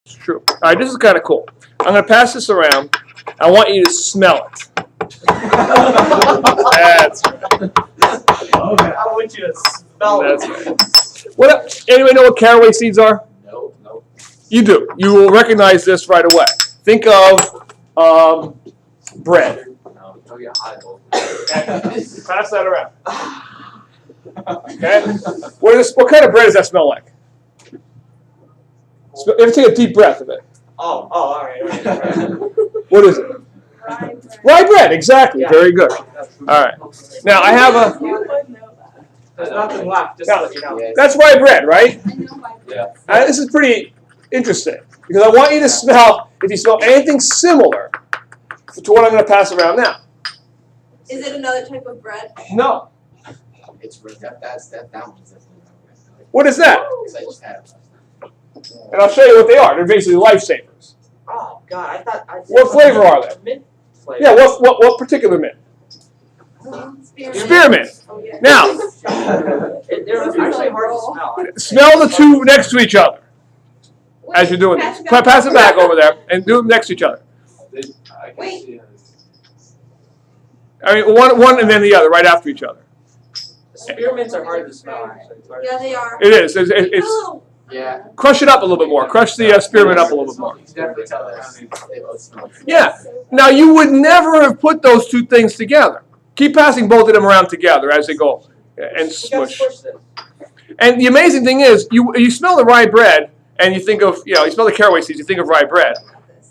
It's true. All right, this is kind of cool. I'm going to pass this around. I want you to smell it. That's right. I want you to smell it. That's right. What? Anybody know what caraway seeds are? Nope. You do. You will recognize this right away. Think of bread. No, don't get high though. Pass that around. Okay. What kind of bread does that smell like? Ever take a deep breath of it? Oh, all right. What is it? Rye bread. Exactly. Yeah. Very good. All right. Now I have a. There's nothing left. Just to let you know. That's rye bread, right? Yeah. This is pretty interesting because I want you to smell if you smell anything similar to what I'm going to pass around now. Is it another type of bread? No. It's that one's What is that? I just had it. And I'll show you what they are. They're basically lifesavers. Oh God, I thought. What flavor are they? Mint flavor. Yeah. What particular mint? Spearmint. Oh, yeah. Now, They're actually hard to smell. smell the two next to each other as you're doing this. Pass it back over there and do them next to each other. Wait. I mean, one and then the other, right after each other. Spearmints are hard to smell. Actually. It's hard Yeah, they are. It is. It's Yeah. crush it up a little bit more. Crush the spearmint up a little bit more. You can definitely tell they both smell. Yeah. Now, you would never have put those two things together. Keep passing both of them around together as they go and You gotta smush. squish this. And the amazing thing is, you smell the rye bread and you think of, you smell the caraway seeds, you think of rye bread.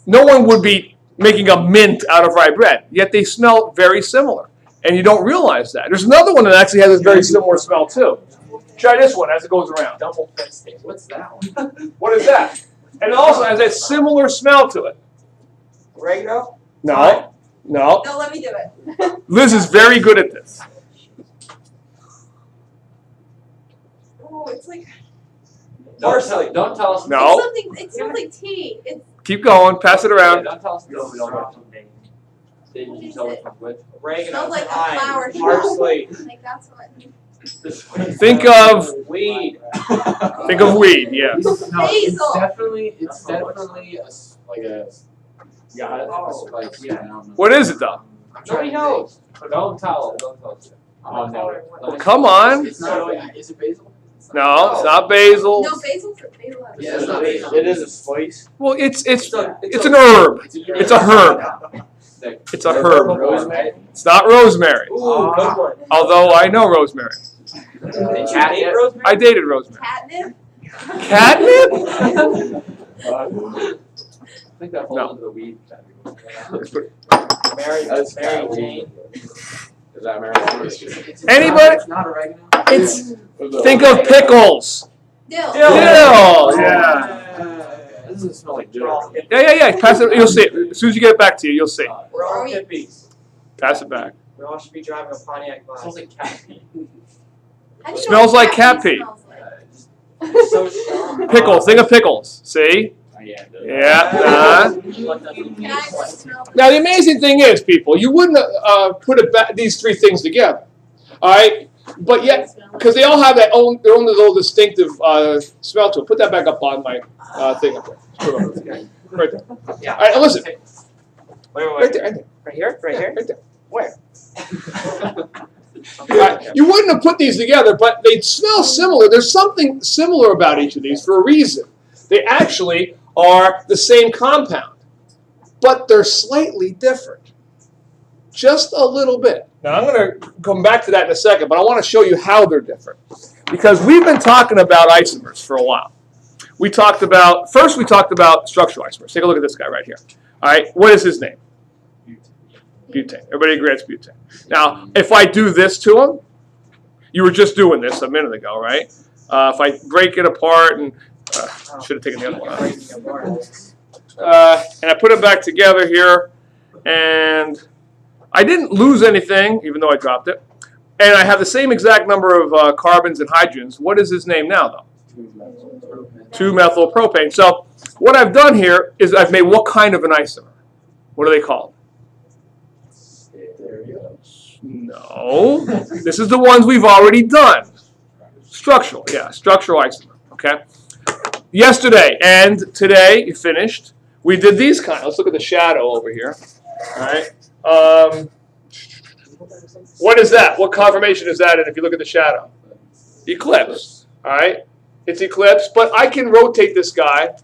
No one would be making a mint out of rye bread, yet they smell very similar. And you don't realize that. There's another one that actually has a very similar smell too. Try this one as it goes around. Double fisting. What's that one? What is that? And it also has a similar smell to it. Oregano? No. No, let me do it. Liz is very good at this. Oh, it's like Parsley. Don't tell us. No. it's something. It smells like tea. It's Keep going. Pass it around. Don't tell us. No, we don't know something. Didn't you tell us from which? it Oregano. smells like a thyme, flower shop. Parsley. Like that's what. Think of weed. yes. No, Basil. it's definitely like a spice. Yeah, I don't know. What is it though? Nobody knows. Don't tell us. Don't tell us. Oh no. Well, come on. It's not. Is it basil? No, it's not basil. No, basil. Basil. Yeah, it's not basil. It is a spice. Well, it's an herb. It's It's a herb. It's a herb. Rosemary. It's not rosemary. Ooh, good one. Although I know rosemary. Catnip. Rosemary. I dated rosemary. Catnip. Catnip? I think that falls No. into the weed category. Mary Jane. Is that Mary? Anybody? It's not oregano. It's think of pickles. Dill. Dill. Yeah. This doesn't smell like dill. Yeah. Pass it. You'll see it. As soon as you get it back to you, you'll see. We're all hippies. Pass it back. We all should be driving a Pontiac bus. Smells like cat pee. How do you Smells know what like cat pee. smells like? It's so strong. Pickles. Think of pickles. See? Yeah. Yeah. Cat smells. Now the amazing thing is, people, you wouldn't put these three things together, all right? But yet, because they all have their own little distinctive smell to it. Put that back up on my thing up there. Right there. Yeah. All right, listen. Wait. Right there. Right there. Right here? Right here? Right there. Where? All right. You wouldn't have put these together, but they smell similar. There's something similar about each of these for a reason. They actually are the same compound, but they're slightly different. Just a little bit. Now, I'm going to come back to that in a second, but I want to show you how they're different. Because we've been talking about isomers for a while. First we talked about structural isomers. Take a look at this guy right here. All right, what is his name? Butane. Everybody agrees it's butane. Now, if I do this to him, you were just doing this a minute ago, right? If I break it apart and should have taken the other one out. And I put them back together here, and I didn't lose anything, even though I dropped it. And I have the same exact number of carbons and hydrogens. What is his name now, though? 2-methylpropane. So what I've done here is I've made what kind of an isomer? What are they called? No. This is the ones we've already done. Structural, yeah, structural isomer, okay? yesterday and today, you finished. We did these kind. Let's look at the shadow over here. All right. What is that? What conformation is that in if you look at the shadow? Eclipse. All right. It's eclipse, but I can rotate this guy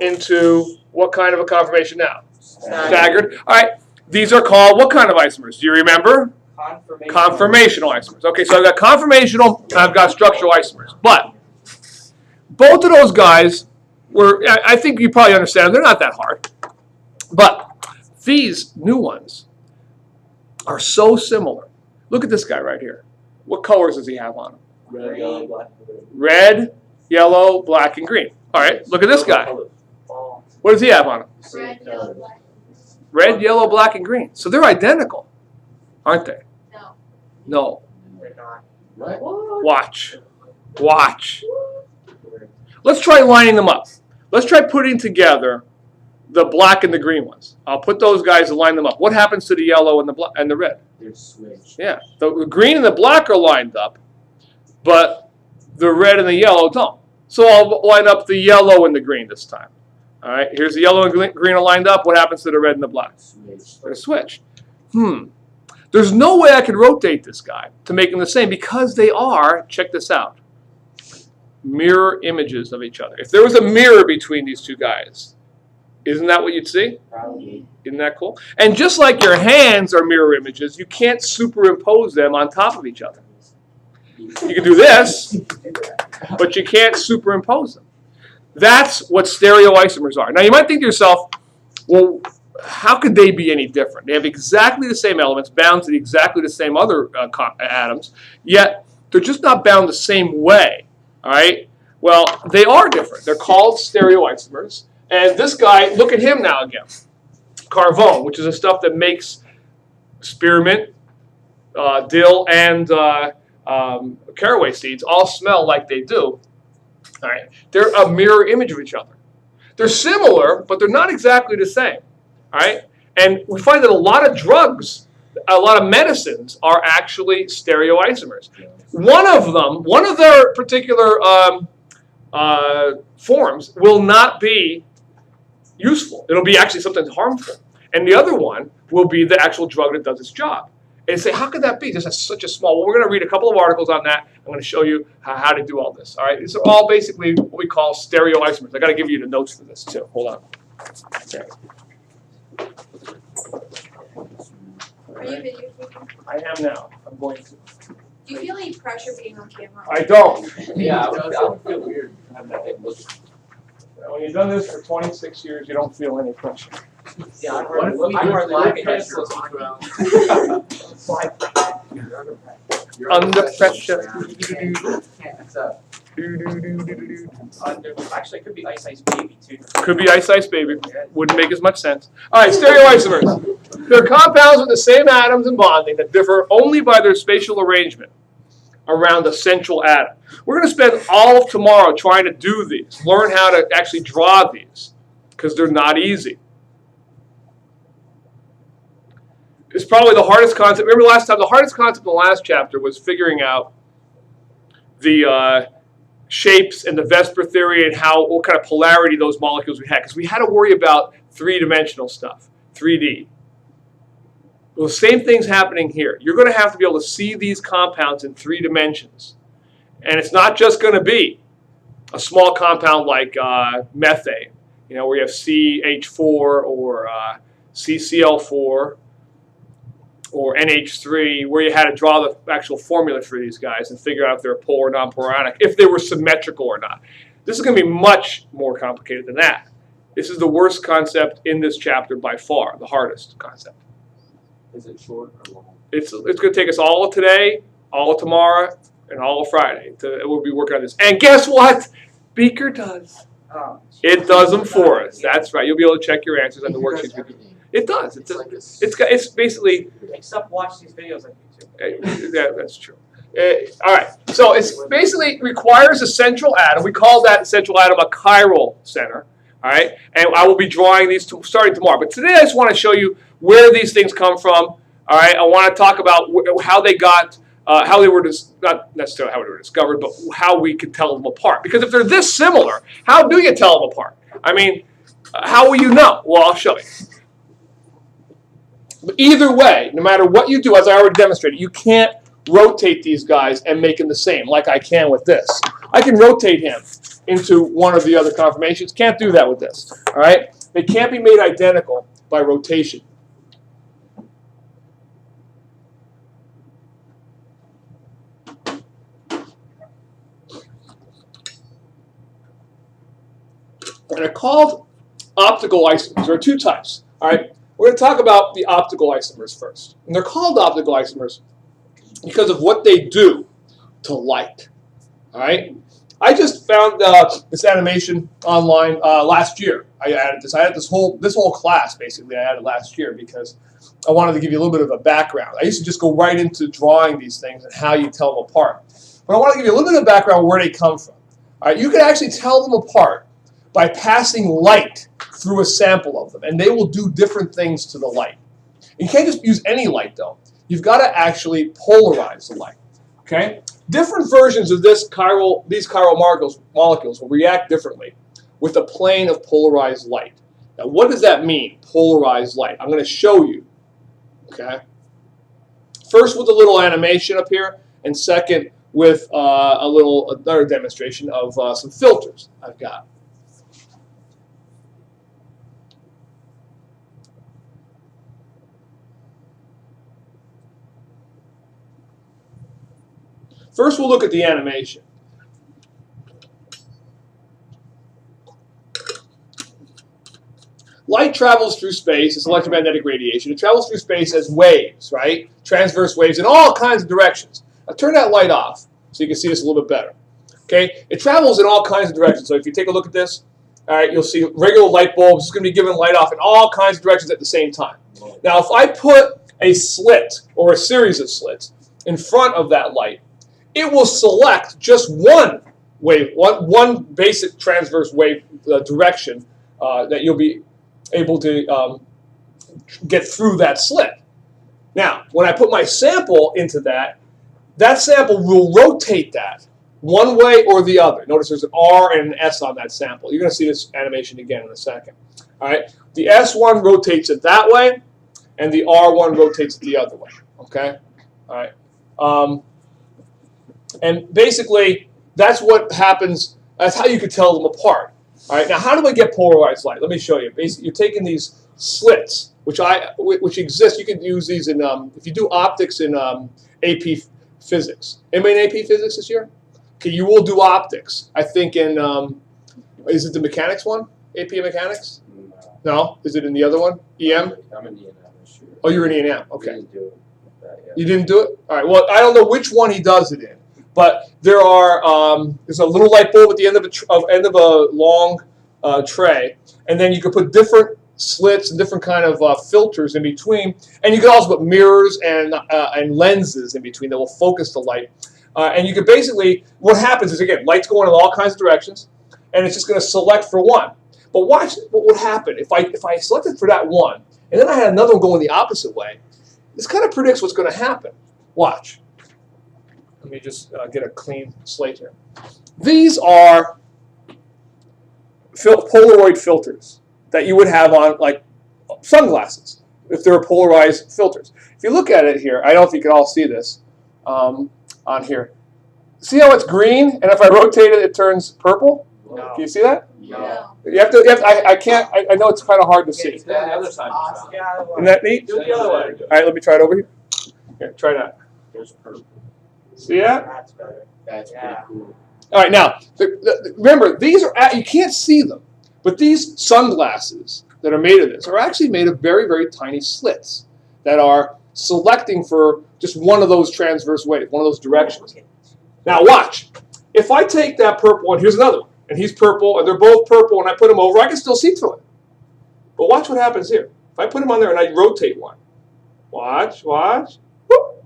into what kind of a conformation now? Staggered. All right. These are called what kind of isomers? Do you remember? Conformational isomers. Okay, so I've got conformational and I've got structural isomers. But both of those guys were, I think you probably understand, they're not that hard. But these new ones are so similar. Look at this guy right here. What colors does he have on him? Red, yellow, black. Red, yellow, black, and green. All right, look at this guy. What does he have on him? Red, yellow, black. Red, yellow, black, and green. So they're identical, aren't they? No. No. They're not. What? Watch. Watch. Let's try lining them up. Let's try putting together the black and the green ones. I'll put those guys and line them up. What happens to the yellow and the black and the red? They're switched. Yeah, the green and the black are lined up, but the red and the yellow don't. So I'll line up the yellow and the green this time. All right, here's the yellow and green are lined up. What happens to the red and the black? Switched. They're switched. There's no way I can rotate this guy to make them the same because they are, check this out, mirror images of each other. If there was a mirror between these two guys, isn't that what you'd see? Probably. Isn't that cool? And just like your hands are mirror images, you can't superimpose them on top of each other. You can do this, but you can't superimpose them. That's what stereoisomers are. Now you might think to yourself, well, how could they be any different? They have exactly the same elements, bound to exactly the same other atoms, yet they're just not bound the same way. All right? Well, they are different. They're called stereoisomers. And this guy, look at him now again. Carvone, which is the stuff that makes spearmint, dill, and caraway seeds all smell like they do. All right, they're a mirror image of each other. They're similar, but they're not exactly the same. All right, and we find that a lot of drugs, a lot of medicines are actually stereoisomers. One of them, one of their particular forms will not be useful. It'll be actually something harmful. And the other one will be the actual drug that does its job. And you say, how could that be? This is such a small. Well, we're going to read a couple of articles on that. I'm going to show you how to do all this. All right, these are all basically what we call stereoisomers. I got to give you the notes for this too. Hold on. Okay. Are you videotaping? I am now. I'm going to. Do you feel any pressure being on camera? I don't. Yeah, I would feel weird having that thing look. When you've done this for 26 years, you don't feel any pressure. Yeah, What if we I'm are live the pressure. Under pressure. Actually, it could be Ice Ice Baby too. Could be Ice Ice Baby. Wouldn't make as much sense. All right, stereoisomers. They're compounds with the same atoms and bonding that differ only by their spatial arrangement around the central atom. We're going to spend all of tomorrow trying to do these, learn how to actually draw these, because they're not easy. It's probably the hardest concept. Remember last time, the hardest concept in the last chapter was figuring out the shapes and the Vesper theory and what kind of polarity those molecules we had, because we had to worry about three-dimensional stuff, 3D. Well, the same thing's happening here. You're going to have to be able to see these compounds in 3 dimensions. And it's not just going to be a small compound like methane, where you have CH4 or CCl4 or NH3, where you had to draw the actual formula for these guys and figure out if they're polar or non-polar ionic, if they were symmetrical or not. This is going to be much more complicated than that. This is the worst concept in this chapter by far, the hardest concept. Is it short or long? It's going to take us all of today, all of tomorrow, and all of Friday. We'll be working on this. And guess what? Beaker does. Oh, It does them for us. That's right. You'll be able to check your answers on the worksheets. It does. It's basically. Except watch these videos on YouTube. Yeah, that's true. All right. So it's basically requires a central atom. We call that central atom a chiral center. All right. And I will be drawing these starting tomorrow. But today I just want to show you where these things come from. All right. I want to talk about how they got how they were not necessarily how they were discovered, but how we could tell them apart. Because if they're this similar, how do you tell them apart? I mean, how will you know? Well, I'll show you. But either way, no matter what you do, as I already demonstrated, you can't rotate these guys and make them the same like I can with this. I can rotate him into one of the other conformations. Can't do that with this. All right? They can't be made identical by rotation. And they're called optical isomers. There are two types. All right? We're going to talk about the optical isomers first. And they're called optical isomers because of what they do to light. All right? I just found this animation online last year. I added this. I had this whole class basically I added last year because I wanted to give you a little bit of a background. I used to just go right into drawing these things and how you tell them apart. But I want to give you a little bit of background where they come from. All right? You can actually tell them apart by passing light through a sample of them, and they will do different things to the light. You can't just use any light, though. You've got to actually polarize the light. Okay? Different versions of these chiral molecules will react differently with a plane of polarized light. Now, what does that mean, polarized light? I'm going to show you. Okay? First with a little animation up here, and second with another demonstration of some filters I've got. First, we'll look at the animation. Light travels through space. It's electromagnetic radiation. It travels through space as waves, right? Transverse waves in all kinds of directions. Now, turn that light off so you can see this a little bit better. Okay? It travels in all kinds of directions. So if you take a look at this, all right, you'll see regular light bulbs. It's going to be giving light off in all kinds of directions at the same time. Now, if I put a slit or a series of slits in front of that light, it will select just one wave, one basic transverse wave direction that you'll be able to get through that slit. Now, when I put my sample into that, that sample will rotate that one way or the other. Notice there's an R and an S on that sample. You're going to see this animation again in a second. All right, the S1 rotates it that way, and the R1 rotates it the other way. Okay, all right. And basically, that's what happens. That's how you could tell them apart. All right. Now, how do I get polarized light? Let me show you. Basically, you're taking these slits, which exist. You can use these in if you do optics in AP Physics. Anybody in AP Physics this year? Okay, you will do optics. I think in is it the mechanics one? AP Mechanics? No. Is it in the other one? EM? I'm in E&M this year. Oh, you're in EM. Okay. We didn't do that yet. You didn't do it? All right. Well, I don't know which one he does it in. But there are there's a little light bulb at the end of a long tray, and then you could put different slits and different kind of filters in between, and you could also put mirrors and lenses in between that will focus the light. And you could basically, what happens is again, light's going in all kinds of directions, and it's just going to select for one. But watch what would happen if I selected for that one, and then I had another one going the opposite way. This kind of predicts what's going to happen. Watch. Let me just get a clean slate here. These are Polaroid filters that you would have on like sunglasses if they were polarized filters. If you look at it here, I don't know if you can all see this on here. See how it's green, and if I rotate it, it turns purple? No. Can you see that? No. You have to I can't, I know it's kind of hard to see. Stand on the other side. Awesome. Isn't that neat? Do it the other way. All right, let me try it over here. Here, try that. There's purple. See that? That's better. That's pretty cool. All right, now, remember, these are, you can't see them, but these sunglasses that are made of this are actually made of very, very tiny slits that are selecting for just one of those transverse waves, one of those directions. Now, watch. If I take that purple one, here's another one, and he's purple, and they're both purple, and I put them over, I can still see through it. But watch what happens here. If I put them on there and I rotate one, watch, watch. Whoop.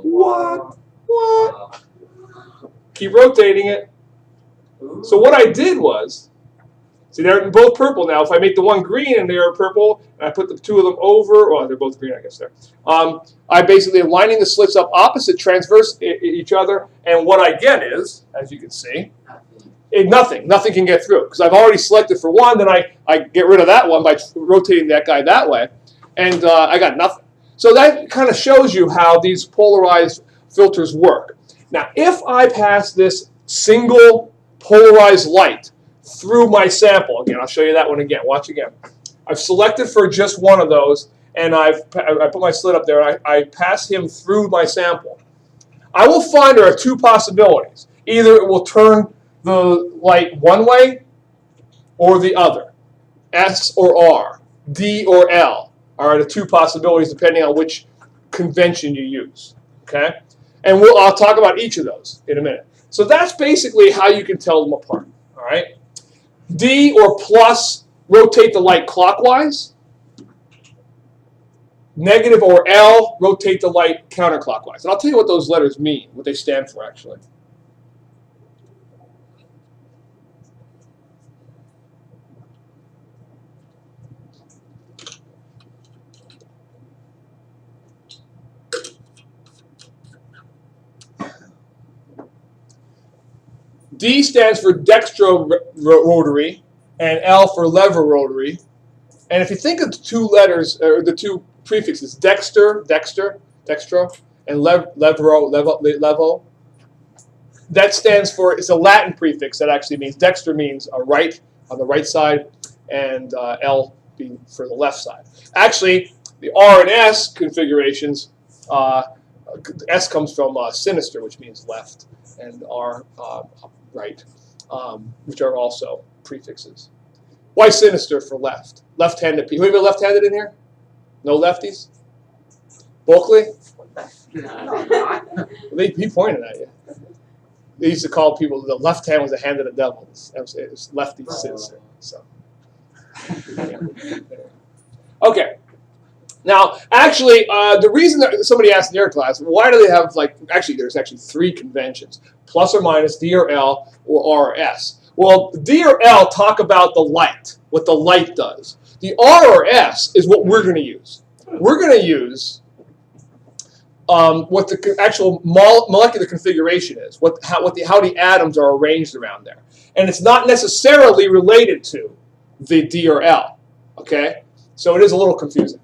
What? Keep rotating it. So what I did was, See, they're both purple now. If I make the one green and they're purple, and I put the two of them over, well, they're both green, I guess there. I basically am lining the slits up opposite, transverse each other, and what I get is, as you can see, nothing can get through because I've already selected for one. Then I get rid of that one by rotating that guy that way, and I got nothing. So that kind of shows you how these polarized filters work. Now, if I pass this single polarized light through my sample, again, I'll show you that one again. Watch again. I've selected for just one of those, and I put my slit up there, and I pass him through my sample. I will find there are two possibilities. Either it will turn the light one way or the other. S or R, D or L are the two possibilities depending on which convention you use. Okay? And I'll talk about each of those in a minute. So that's basically how you can tell them apart. All right? D or plus, rotate the light clockwise. Negative or L, rotate the light counterclockwise. And I'll tell you what those letters mean, what they stand for actually. D stands for dextro-rotary, and L for lever-rotary. And if you think of the two letters, or the two prefixes, dextro, and levo, that stands for, it's a Latin prefix that actually means, dexter means right, on the right side, and L being for the left side. Actually, the R and S configurations, S comes from sinister, which means left, and R, right, which are also prefixes. Why sinister for left? Left-handed people. Anybody left-handed in here? No lefties? Bulkley? He pointed at you. They used to call people, the left hand was the hand of the devil. It was lefty sinister. So. Okay. Now, actually, the reason that somebody asked in their class, why do they have, there's actually three conventions, plus or minus, D or L, or R or S. Well, D or L talk about the light, what the light does. The R or S is what we're going to use. We're going to use what the actual molecular configuration is, how the atoms are arranged around there. And it's not necessarily related to the D or L, okay? So it is a little confusing.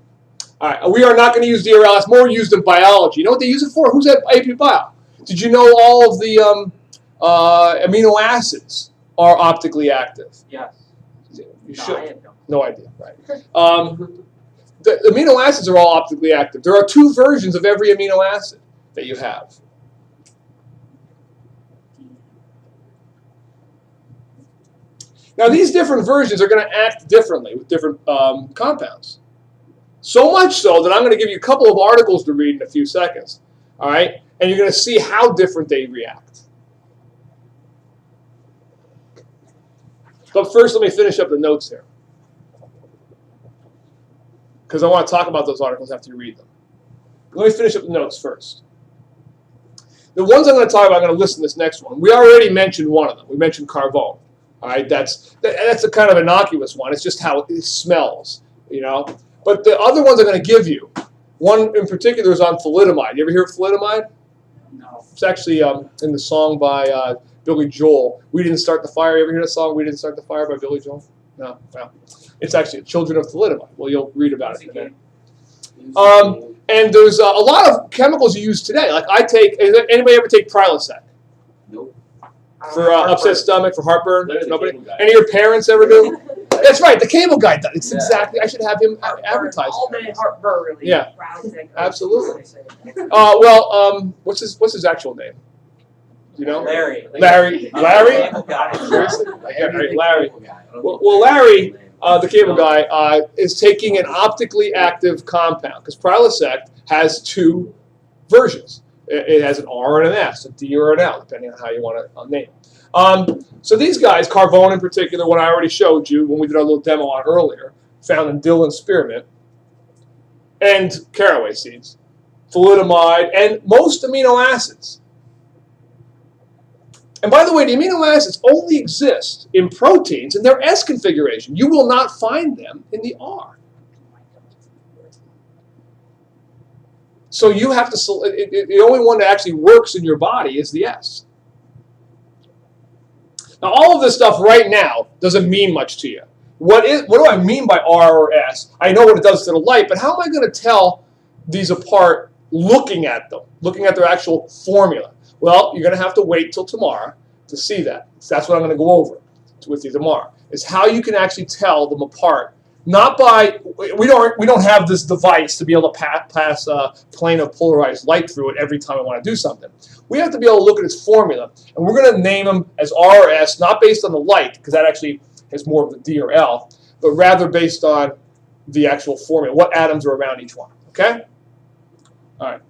All right, we are not going to use D or L. It's more used in biology. You know what they use it for? Who's at AP Bio? Did you know all of the amino acids are optically active? Yes. You should. No idea, right? The amino acids are all optically active. There are two versions of every amino acid that you have. Now, these different versions are going to act differently with different compounds. So much so that I'm going to give you a couple of articles to read in a few seconds. All right? And you're going to see how different they react. But first, let me finish up the notes here, because I want to talk about those articles after you read them. Let me finish up the notes first. The ones I'm going to talk about, I'm going to list in this next one. We already mentioned one of them. We mentioned carbone. All right, that's a kind of innocuous one. It's just how it smells, you know. But the other ones I'm going to give you, one in particular is on thalidomide. You ever hear of thalidomide? No. It's actually in the song by Billy Joel. We Didn't Start the Fire. You ever hear the song We Didn't Start the Fire by Billy Joel? No. Well, it's actually Children of Thalidomide. Well, you'll read about it in a minute. And there's a lot of chemicals you use today. Like I take, anybody ever take Prilosec? Nope. For upset stomach, for heartburn? Nobody? Cable guy. Any of your parents ever do? That's right, the cable guy does. It's exactly, I should have him advertise. All day heartburn relief. Yeah. Rousing. Absolutely. Well, what's his actual name? You know? Larry. Larry? Cable guy. Seriously? Yeah, right, Larry. Well, Larry, the cable guy, is taking an optically active compound, because Prilosec has two versions. It has an R and an S, a D or an L, depending on how you want to name it. So these guys, carbone in particular, one I already showed you when we did our little demo on earlier, found in dill and spearmint, and caraway seeds, thalidomide, and most amino acids. And by the way, the amino acids only exist in proteins in their S configuration. You will not find them in the R. So you have to, the only one that actually works in your body is the S. Now, all of this stuff right now doesn't mean much to you. What do I mean by R or S? I know what it does to the light, but how am I going to tell these apart looking at them, looking at their actual formula? Well, you're going to have to wait till tomorrow to see that. So that's what I'm going to go over with you tomorrow, is how you can actually tell them apart. Not by, we don't have this device to be able to pass a plane of polarized light through it every time I want to do something. We have to be able to look at its formula, and we're going to name them as R or S, not based on the light, because that actually is more of the D or L, but rather based on the actual formula, what atoms are around each one. Okay? All right.